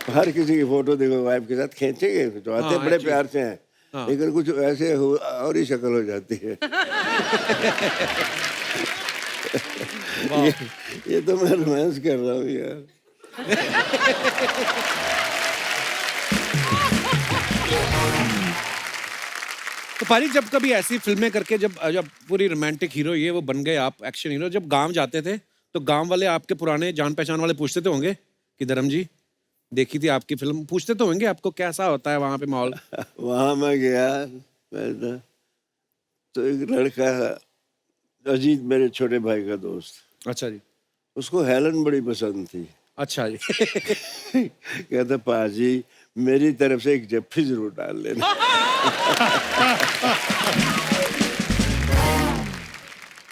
हर किसी की फोटो देखो वाइफ के साथ खींचेंगे तो आते बड़े प्यार से हैं, लेकिन कुछ ऐसे और ही शक्ल हो जाती है। ये तो मैं रोमांस कर रहा हूँ यार। तो पारी, जब कभी ऐसी फिल्में करके जब पूरी रोमांटिक हीरो ये वो बन गए आप, एक्शन हीरो, जब गांव जाते थे तो गांव वाले आपके पुराने जान पहचान वाले पूछते तो होंगे कि धर्म जी देखी थी आपकी फिल्म, पूछते तो होंगे आपको कैसा होता है वहां पे माहौल? वहां मैं गया तो एक लड़का, अजीत मेरे छोटे भाई का दोस्त, अच्छा जी। उसको हेलन बड़ी पसंद थी। अच्छा जी। कहता पाजी मेरी तरफ से एक जफ्फी जरूर डाल लेना।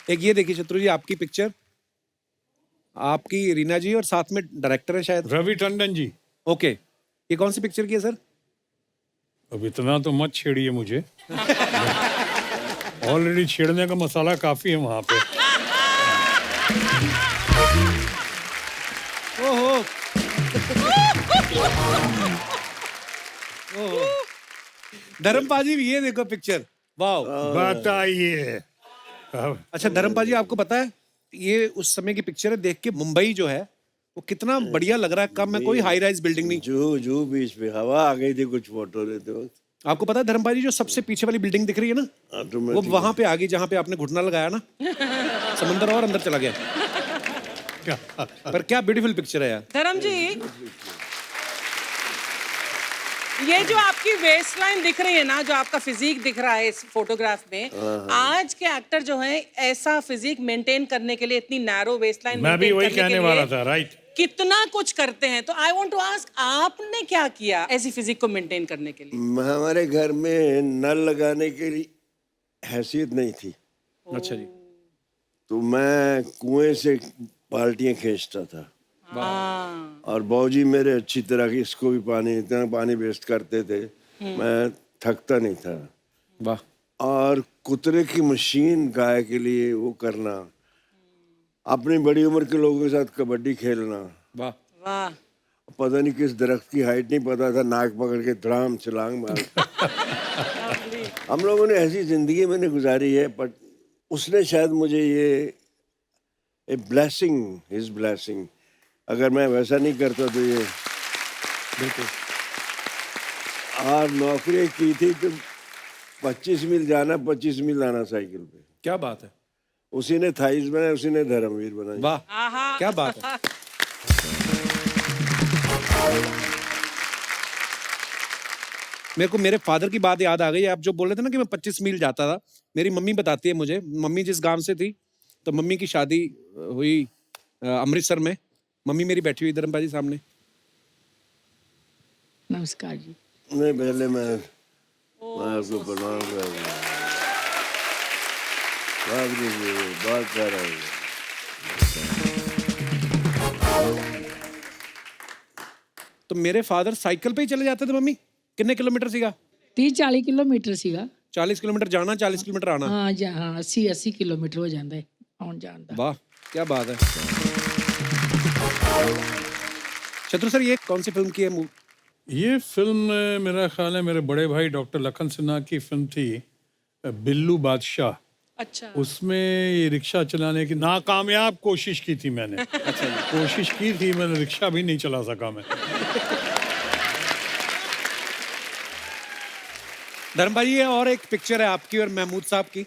एक ये देखिए शत्रु जी, आपकी पिक्चर, आपकी रीना जी और साथ में डायरेक्टर है शायद रवि टंडन जी। ओके, ये कौन सी पिक्चर की है सर? अब इतना तो मत छेड़िए मुझे। ऑलरेडी छेड़ने का मसाला काफी है वहां पे। ओहो, ओहो। धर्मपाजी ये देखो पिक्चर, वाह। बताइए। अच्छा धर्मपाजी, आपको पता है ये उस समय की पिक्चर है, देख के मुंबई जो है वो कितना बढ़िया लग रहा है। कम में कोई हाई राइज बिल्डिंग नहीं, जू बीच में हवा आ गई थी कुछ फोटो लेते वक्त। आपको पता है धर्मपाजी जो सबसे पीछे वाली बिल्डिंग दिख रही है ना, वो वहां पे आ गई जहां पे आपने घुटना लगाया ना, समंदर और अंदर चला गया। पर क्या ब्यूटीफुल पिक्चर है यार। धर्म जी, ये जो आपकी वेस्ट लाइन दिख रही है ना, जो आपका फिजिक दिख रहा है इस फोटोग्राफ में, आज के एक्टर जो है ऐसा फिजिक मेंटेन करने के लिए, इतनी नैरो वेस्ट लाइन मैं भी वही कहने वाला था, राइट, कितना कुछ करते हैं। तो आई वांट टू आस्क, आपने क्या किया ऐसी फिजिक को मेंटेन करने के लिए? हमारे घर में नल लगाने की हैसियत नहीं थी। अच्छा जी। तो मैं कुएं से बाल्टियां खींचता था, और बाबूजी मेरे अच्छी तरह की, इसको भी पानी, इतना पानी वेस्ट करते थे, मैं थकता नहीं था। वाह। और कुतरे की मशीन गाय के लिए वो करना, अपनी बड़ी उम्र के लोगों के साथ कबड्डी खेलना। वाह वाह। पता नहीं किस दरख्त की हाइट नहीं पता था, नाक पकड़ के धड़ाम छलांग मार। हम लोगों ने ऐसी जिंदगी मैंने गुजारी है, बट उसने शायद मुझे ये ए ब्लेसिंग, हिज ब्लेसिंग, अगर मैं वैसा नहीं करता तो ये बिल्कुल। और नौकरी की थी तो 25 मील जाना, 25 मील आना साइकिल पे। क्या बात है। उसी ने थाइस बनाया, उसी ने धर्मवीर बनाया। वाह, क्या बात है। मेरे को मेरे फादर की बात याद आ गई। आप जो बोल रहे थे ना कि मैं 25 मील जाता था, मेरी मम्मी बताती है मुझे, मम्मी जिस गांव से थी, तो मम्मी की शादी हुई अमृतसर में। मम्मी मेरी बैठी हुई धर्मपाजी सामने। नमस्कार जी। नहीं, पहले मैं आपको प्रणाम कर रहा हूँ। बात कर रहा हूँ। तो मेरे फादर साइकिल पे ही चले जाते थे मम्मी? कितने किलोमीटर सीगा? 30-40 ਕਿਲੋਮੀਟਰ ਸੀਗਾ 40 किलोमीटर जाना 40 किलोमीटर आना। ਹਾਂ ਜਾਂ ਹਾਂ 80 ਕਿਲੋਮੀਟਰ ਹੋ ਜਾਂਦਾ ਹੈ ਆਉਣ ਜਾਣ ਦਾ। वाह क्या बात है। शत्रु सर ये कौन सी फिल्म की है? ये फिल्म मेरा ख्याल है मेरे बड़े भाई डॉक्टर लखन सिन्हा की फिल्म थी बिल्लू बादशाह। अच्छा उसमें ये रिक्शा चलाने की नाकामयाब कोशिश की थी मैंने। अच्छा कोशिश की थी मैंने, रिक्शा भी नहीं चला सका मैं। धर्म भाई ये और एक पिक्चर है आपकी और महमूद साहब की।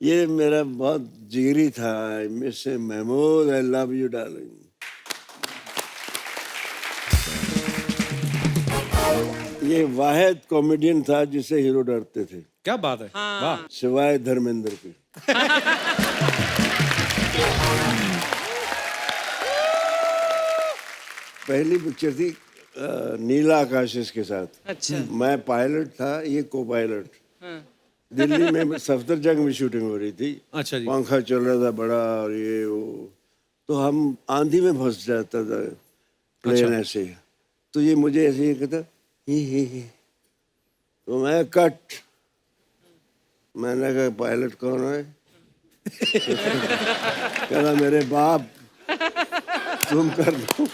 ये मेरा बहुत जिगरी था। Miss Mehmood, I love you darling. ये वाहिद कॉमेडियन था जिसे हीरो डरते थे, क्या बात है। वाह सिवाय धर्मेंद्र के। पहली पिक्चर थी नीला आकाश के साथ। अच्छा मैं पायलट था, ये को पायलट। दिल्ली में सफदरजंग में शूटिंग हो रही थी। अच्छा जी। पंखा चल रहा था बड़ा और ये वो, तो हम आंधी में फंस जाता था प्लेन ऐसे। तो ये मुझे ऐसे ही कहता ही। तो मैं कट, मैंने कहा पायलट कौन है? कहता मेरे बाप, तुम कर दो।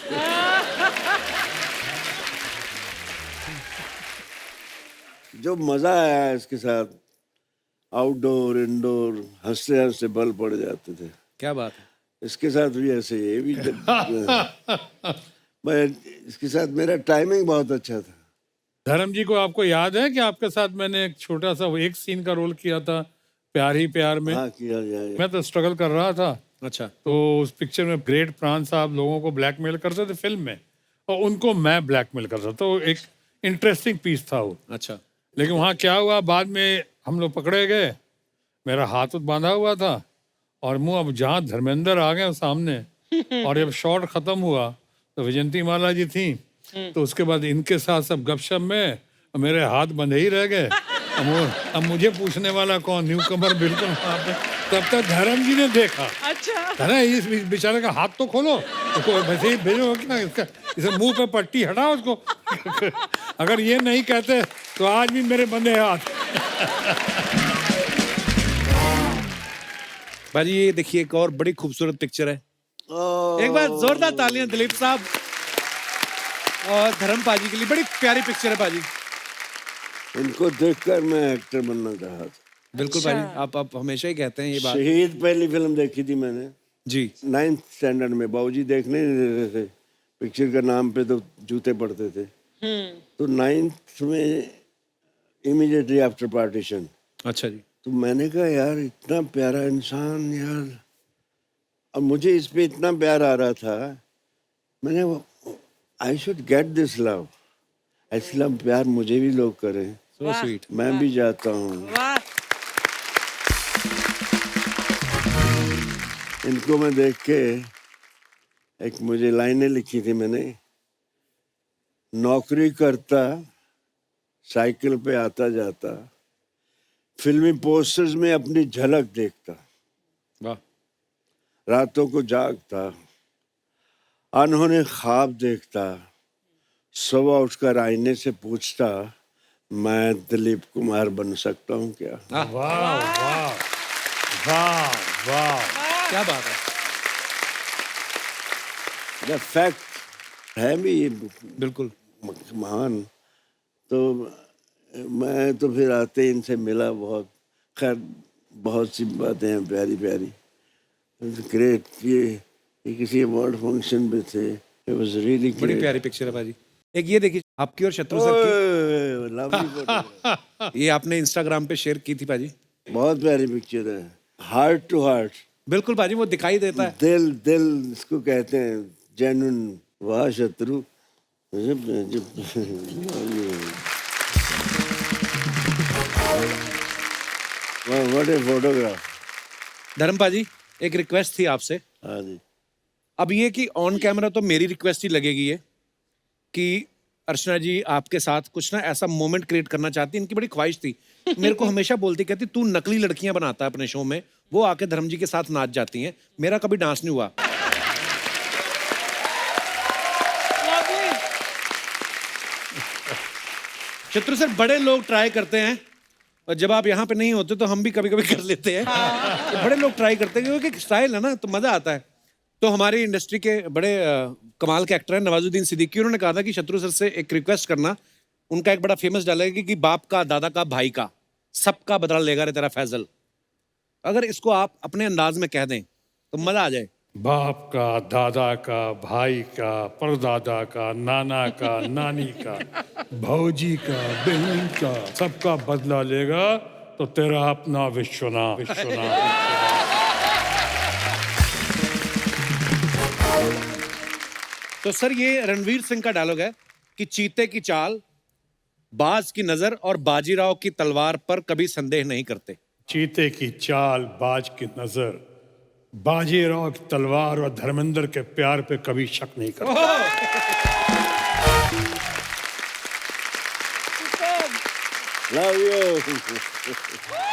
जो मजा आया इसके साथ, आउटडोर इंडोर, हंसते हंसते बल पड़ जाते थे। क्या बात है। इसके साथ भी ऐसे ही, ये भी मैं इसके साथ मेरा टाइमिंग बहुत अच्छा था। धर्म जी को आपको याद है कि आपके साथ मैंने एक छोटा सा एक सीन का रोल किया था प्यार ही प्यार में। हाँ किया जाए। मैं तो स्ट्रगल कर रहा था। अच्छा तो उस पिक्चर में ग्रेट प्राण साहब लोगों को ब्लैकमेल करते थे फिल्म में, और उनको मैं ब्लैकमेल करता। तो एक इंटरेस्टिंग पीस था वो। अच्छा लेकिन वहाँ क्या हुआ, बाद में हम लोग पकड़े गए, मेरा हाथ बांधा हुआ था और मुंह, अब जहाँ धर्मेंद्र आ गए सामने और जब शॉट खत्म हुआ तो विजयंती माला जी थी, तो उसके बाद इनके साथ सब गपशप में मेरे हाथ बंधे ही रह गए। अब मुझे पूछने वाला कौन, न्यू कमर बिल्कुल वहाँ पे। तब तक धर्म जी ने देखा, अच्छा अरे इस बेचारे का हाथ तो खोलो, उसको वैसे ही भेजो क्या, इसका इसे मुंह पे पट्टी हटाओ उसको। अगर ये नहीं कहते तो आज भी मेरे बंधे हाथ। भाजी ये देखिए एक और बड़ी खूबसूरत पिक्चर है। एक बार जोरदार तालियां दिलीप साहब और धर्म पाजी के लिए। बड़ी प्यारी पिक्चर है पाजी। इनको देखकर मैं एक्टर बनना चाहा था। बिल्कुल पाजी, आप हमेशा ही कहते हैं ये बात। शहीद पहली फिल्म देखी थी मैंने जी 9th स्टैंडर्ड में। बाबूजी देखने नहीं देते थे, पिक्चर का नाम पे तो जूते पड़ते थे। तो 9th में इमीडिएटली आफ्टर पार्टीशन। अच्छा जी। तो मैंने कहा यार इतना प्यारा इंसान यार, और मुझे इस पे इतना प्यार आ रहा था, मैंने I should get this love. ऐसा प्यार मुझे भी लोग करें, सो स्वीट। मैं भी जाता हूँ। वाह इनको मैं देख के एक मुझे लाइनें लिखी थी मैंने, नौकरी करता, साइकिल पे आता जाता, फिल्मी पोस्टर्स में अपनी झलक देखता, वाह रातों को जागता, अनहोने ख्वाब देखता, सुबह उठकर आईने से पूछता मैं दिलीप कुमार बन सकता हूँ क्या? वाह वाह वाह वाह, क्या बात है। द फैक्ट है भी ये बिल्कुल महान। तो मैं तो फिर आते ही इनसे मिला, बहुत खैर बहुत सी बातें हैं प्यारी प्यारी। ग्रेट। ये किसी अवार्ड फंक्शन पे थे, इट वाज रियली बड़ी प्यारी पिक्चर है भाजी। एक ये देखिए आपकी और शत्रु सर की, लवली फोटो। ये आपने इंस्टाग्राम पे शेयर की थी पाजी। बहुत प्यारी पिक्चर है, हार्ट टू हार्ट। बिल्कुल पाजी, वो दिखाई देता है। दिल दिल इसको कहते हैं, जेन्युइन। वाह शत्रु, व्हाट ए फोटोग्राफ। धर्म पाजी एक रिक्वेस्ट थी आपसे। हाँ जी। अब ये कि ऑन कैमरा तो मेरी रिक्वेस्ट ही लगेगी ये कि अर्चना जी आपके साथ कुछ ना ऐसा मोमेंट क्रिएट करना चाहती। इनकी बड़ी ख्वाहिश थी, मेरे को हमेशा बोलती, कहती तू नकली लड़कियां बनाता है अपने शो में, वो आके धर्म जी के साथ नाच जाती हैं, मेरा कभी डांस नहीं हुआ। शत्रु सर, बड़े लोग ट्राई करते हैं और जब आप यहाँ पे नहीं होते तो हम भी कभी कभी कर लेते हैं। तो बड़े लोग ट्राई करते हैं क्योंकि स्टाइल है ना, तो मजा आता है। तो हमारी इंडस्ट्री के बड़े कमाल के एक्टर हैं नवाजुद्दीन सिद्दीकी, उन्होंने कहा था कि शत्रु सर से एक रिक्वेस्ट करना। उनका एक बड़ा फेमस डायलॉग है कि बाप का, दादा का, भाई का, सबका बदला लेगा रे तेरा फैजल। अगर इसको आप अपने अंदाज में कह दें तो मजा आ जाए। बाप का, दादा का, भाई का, परदादा का, नाना का, नानी का, भौजी का, बहन का, सबका बदला लेगा तो तेरा अपना विश्वनाथ। तो सर ये रणवीर सिंह का डायलॉग है कि चीते की चाल, बाज की नजर और बाजीराव की तलवार पर कभी संदेह नहीं करते। चीते की चाल, बाज की नजर, बाजीराव की तलवार और धर्मेंद्र के प्यार पे कभी शक नहीं करता। Love you.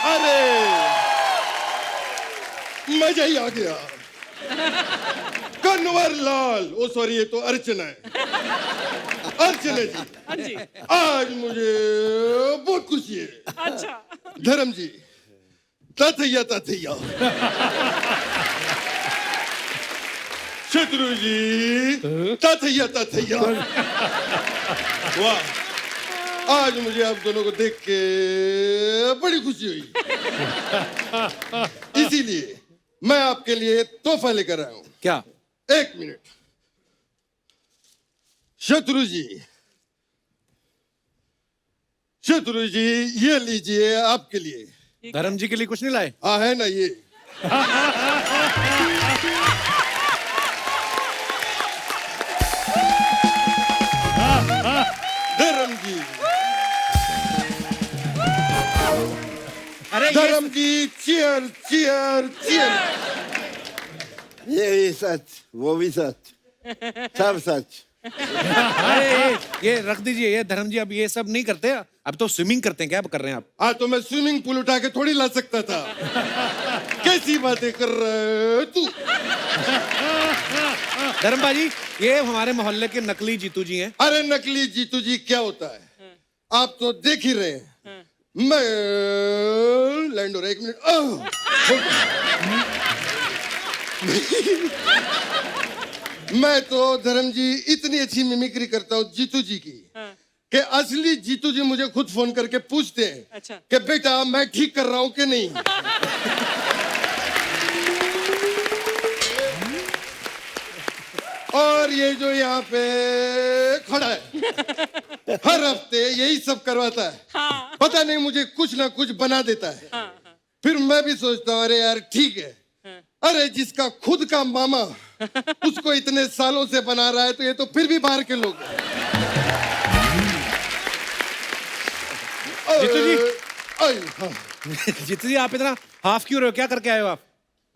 अरे मजा ही आ गया। कन्वर लाल, ओ सॉरी ये तो अर्चना है। अर्चना जी, आज मुझे बहुत खुशी है। अच्छा। धर्म जी, ताथैया ताथैया। शत्रु जी, ताथैया ताथैया। वाह, आज मुझे आप दोनों को देख के बड़ी खुशी हुई। इसीलिए मैं आपके लिए तोहफा लेकर आया हूं। क्या? एक मिनट। शत्रु जी, शत्रु जी, ये लीजिए आपके लिए। धर्म जी के लिए कुछ नहीं लाए? हाँ है ना ये। धर्म जी, अरे धर्म जी, चीयर चीयर चीयर। ये भी सच, वो भी सच, सब सच। अरे ये रख दीजिए। ये धर्म जी अब ये सब नहीं करते, अब तो स्विमिंग करते हैं। क्या कर रहे हैं आप? हाँ तो मैं स्विमिंग पूल उठा के थोड़ी ला सकता था। कैसी बातें कर रहे हो तू? धर्म भाजी, ये हमारे मोहल्ले के नकली जीतू जी हैं। अरे नकली जीतू जी क्या होता है, आप तो देख ही रहे हैं। मैं लैंड हो रहा है, एक मिनट। मैं तो धर्म जी इतनी अच्छी मिमिक्री करता हूँ जीतू जी की कि असली जीतू जी मुझे खुद फोन करके पूछते हैं अच्छा। कि बेटा मैं ठीक कर रहा हूँ कि नहीं। और ये जो यहाँ पे खड़ा है हर हफ्ते यही सब करवाता है। हाँ। पता नहीं मुझे कुछ ना कुछ बना देता है। हाँ। फिर मैं भी सोचता हूँ अरे यार ठीक है। अरे जिसका खुद का मामा उसको इतने सालों से बना रहा है तो ये तो फिर भी बाहर के लोग हैं। जीतू जी। हाँ। जीतू जी, आप इतना हाफ क्यों रहे हो? क्या करके आए हो आप?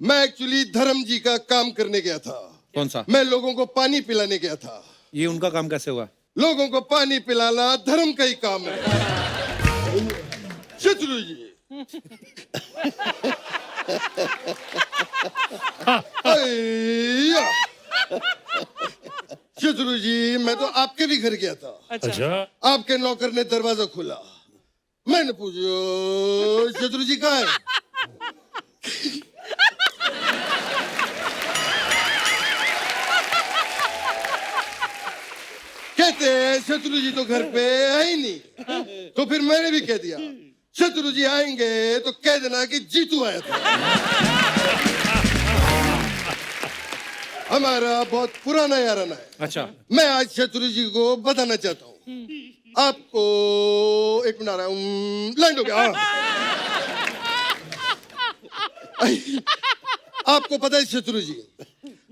मैं एक्चुअली धर्म जी का काम करने गया था। कौन सा? मैं लोगों को पानी पिलाने गया था। ये उनका काम कैसे हुआ? लोगों को पानी पिलाना धर्म का ही काम है। शत्रु जी, शत्रु जी, मैं तो आपके भी घर गया था। अच्छा, आपके नौकर ने दरवाजा खोला। मैंने पूछा शत्रु जी कहाँ है? कहते हैं शत्रु जी तो घर पे है ही नहीं। तो फिर मैंने भी कह दिया शत्रु जी आएंगे तो कह देना कि जीतू आया था। हमारा बहुत पुराना याराना है। अच्छा। मैं आज शत्रु जी को बताना चाहता हूँ। आपको एक मिनट आ रहा हूँ, लैंड हो गया। आपको पता है शत्रु जी,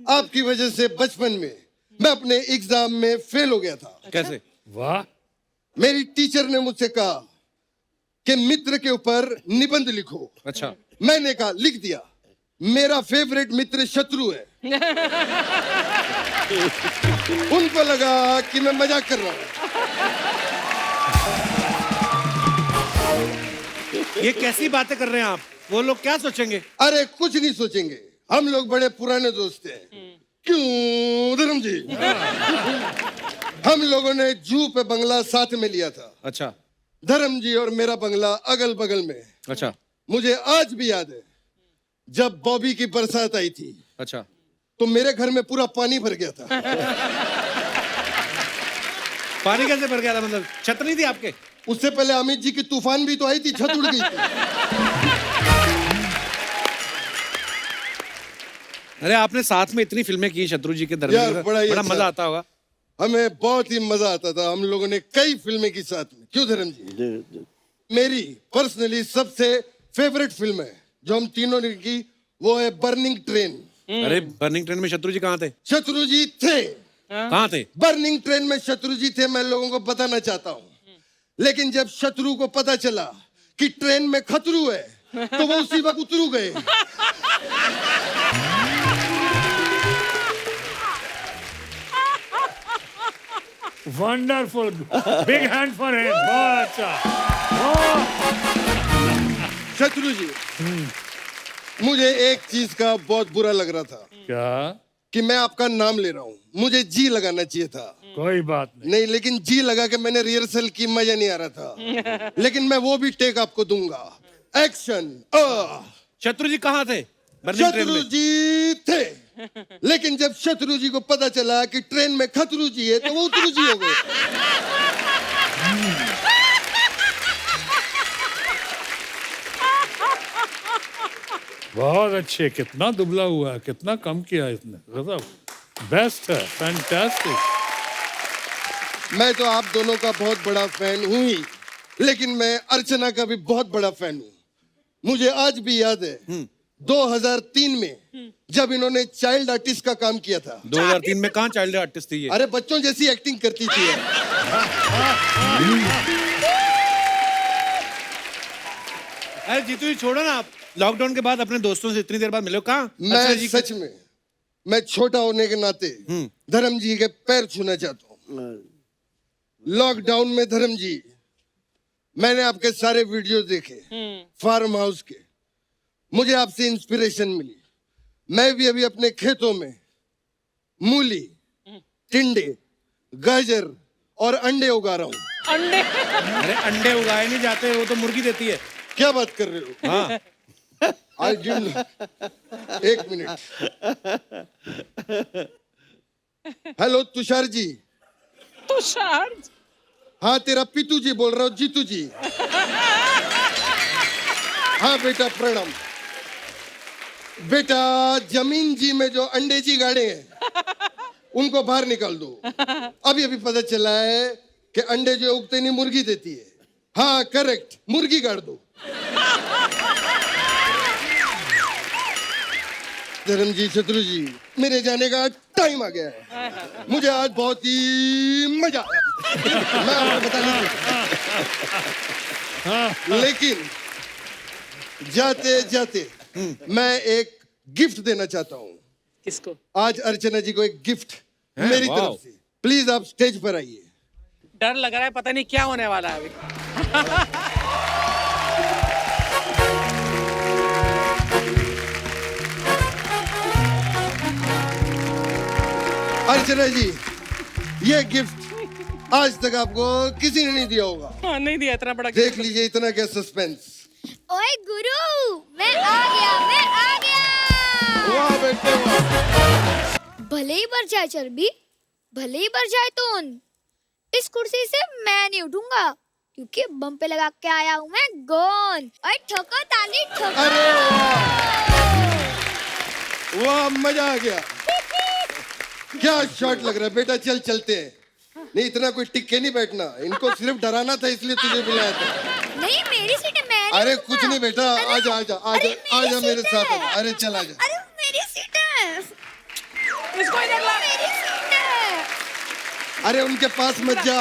आपकी वजह से बचपन में मैं अपने एग्जाम में फेल हो गया था। कैसे? वाह, मेरी टीचर ने मुझसे कहा कि मित्र के ऊपर निबंध लिखो। अच्छा। मैंने कहा लिख दिया। मेरा फेवरेट मित्र शत्रु है। उनको लगा कि मैं मजाक कर रहा हूँ। ये कैसी बातें कर रहे हैं आप? वो लोग क्या सोचेंगे? अरे कुछ नहीं सोचेंगे, हम लोग बड़े पुराने दोस्त हैं। क्यों धर्म जी? हम लोगों ने जू पे बंगला साथ में लिया था। अच्छा। धर्म जी और मेरा बंगला अगल बगल में। अच्छा मुझे आज भी याद है जब बॉबी की बरसात आई थी अच्छा। तो मेरे घर में पूरा पानी भर गया था। पानी कैसे भर गया था? मतलब छत नहीं थी आपके? उससे पहले अमित जी की तूफान भी तो आई थी, छत उड़ गई थी। अरे आपने साथ में इतनी फिल्में की शत्रु जी के यार, दरमियान, बड़ा ही बड़ा अच्छा। मजा आता होगा। हमें बहुत ही मजा आता था, हम लोगों ने कई फिल्में की साथ में। क्यों धर्म जी? मेरी पर्सनली सबसे फेवरेट फिल्म है जो हम तीनों ने की, वो है बर्निंग ट्रेन। अरे बर्निंग ट्रेन में शत्रु जी कहाँ थे? शत्रु जी थे। कहाँ थे? बर्निंग ट्रेन में शत्रु जी थे, मैं लोगों को बताना चाहता हूँ। लेकिन जब शत्रु को पता चला कि ट्रेन में खतरू है तो वो उसी वक्त उतरू गए। Wonderful, big hand for him. बहुत अच्छा। शत्रु जी, मुझे एक चीज का बहुत बुरा लग रहा था क्या? कि मैं आपका नाम ले रहा हूँ, मुझे जी लगाना चाहिए था। कोई बात नहीं। नहीं, लेकिन जी लगा के मैंने रिहर्सल की, मजा नहीं आ रहा था। लेकिन मैं वो भी टेक आपको दूंगा। एक्शन। शत्रु जी कहाँ थे बर्निंग ट्रेन शत्रु में? जी थे, लेकिन जब शत्रु जी को पता चला कि ट्रेन में खतरू जी है तो वो उतरू जी हो गए। बहुत अच्छे। कितना दुबला हुआ है, कितना कम किया इसने। गजब, बेस्ट है, फैंटास्टिक। मैं तो आप दोनों का बहुत बड़ा फैन हूं ही, लेकिन मैं अर्चना का भी बहुत बड़ा फैन हूं। मुझे आज भी याद है 2003 में जब इन्होंने चाइल्ड आर्टिस्ट का काम किया था। 2003 में कहाँ चाइल्ड आर्टिस्ट थी ये? अरे बच्चों जैसी एक्टिंग करती थी। अरे जीतू जी छोड़ो ना, आप लॉकडाउन के बाद अपने दोस्तों से इतनी देर बाद मिले हो, कहाँ? मैं सच में, मैं छोटा होने के नाते धर्म जी के पैर छूना चाहता हूँ। लॉकडाउन में धर्म जी, मैंने आपके सारे वीडियो देखे फार्म हाउस के, मुझे आपसे इंस्पिरेशन मिली। मैं भी अभी अपने खेतों में मूली, टिंडे, गाजर और अंडे उगा रहा हूँ। अंडे? अरे अंडे उगाए नहीं जाते, वो तो मुर्गी देती है। क्या बात कर रहे हो? हाँ। आई गिव, एक मिनट। हेलो तुषार जी। तुषार? हाँ, तेरा पीतू जी बोल रहा हूँ, जीतू जी। हाँ बेटा, प्रणाम। बेटा, जमीन जी में जो अंडे जी गाड़े हैं उनको बाहर निकाल दो। अभी पता चला है कि अंडे जो उगते नहीं मुर्गी देती है। हाँ करेक्ट, मुर्गी गाड़ दो। धर्म जी, शत्रु जी, मेरे जाने का टाइम आ गया है। मुझे आज बहुत ही मजा आया, मैं आपको बता नहीं सकता। लेकिन जाते जाते मैं एक गिफ्ट देना चाहता हूँ। किसको? आज अर्चना जी को एक गिफ्ट मेरी वाह। तरफ से। प्लीज आप स्टेज पर आइए। डर लग रहा है, पता नहीं क्या होने वाला है अभी। अर्चना जी, ये गिफ्ट आज तक आपको किसी ने नहीं दिया होगा। हाँ, नहीं दिया इतना बड़ा। देख लीजिए, इतना क्या सस्पेंस। ओए गुरु, मैं आ गया। वाह बेटे वाह। भले ही बढ़ जाए चर्बी, भले ही बढ़ जाए तून, इस कुर्सी से मैं नहीं उठूंगा, क्योंकि बम पे लगा के आया हूँ मैं गोंद। ओए ठोको ताली ठोको। अरे वाह, मजा आ गया। क्या शॉट लग रहा है बेटा, चल चलते हैं। नहीं, इतना कोई टिक के नहीं बैठना, इनको सिर्फ डराना था, इसलिए तुझे बुलाया था। नहीं, मेरी सीट है, मैं नहीं अरे उठूंगा। कुछ नहीं बेटा, अरे, आजा आजा आजा अरे, आजा मेरे सीट साथ है। आजा। अरे चल आजा। अरे मेरी सीट है, इसको इधर ला। मेरी सीट है। अरे उनके पास मत जा,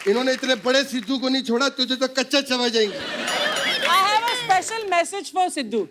इन्होंने इतने बड़े सिद्धू को नहीं छोड़ा, तुझे तो कच्चा चबा जाएंगे। I have a special message for Sidhu.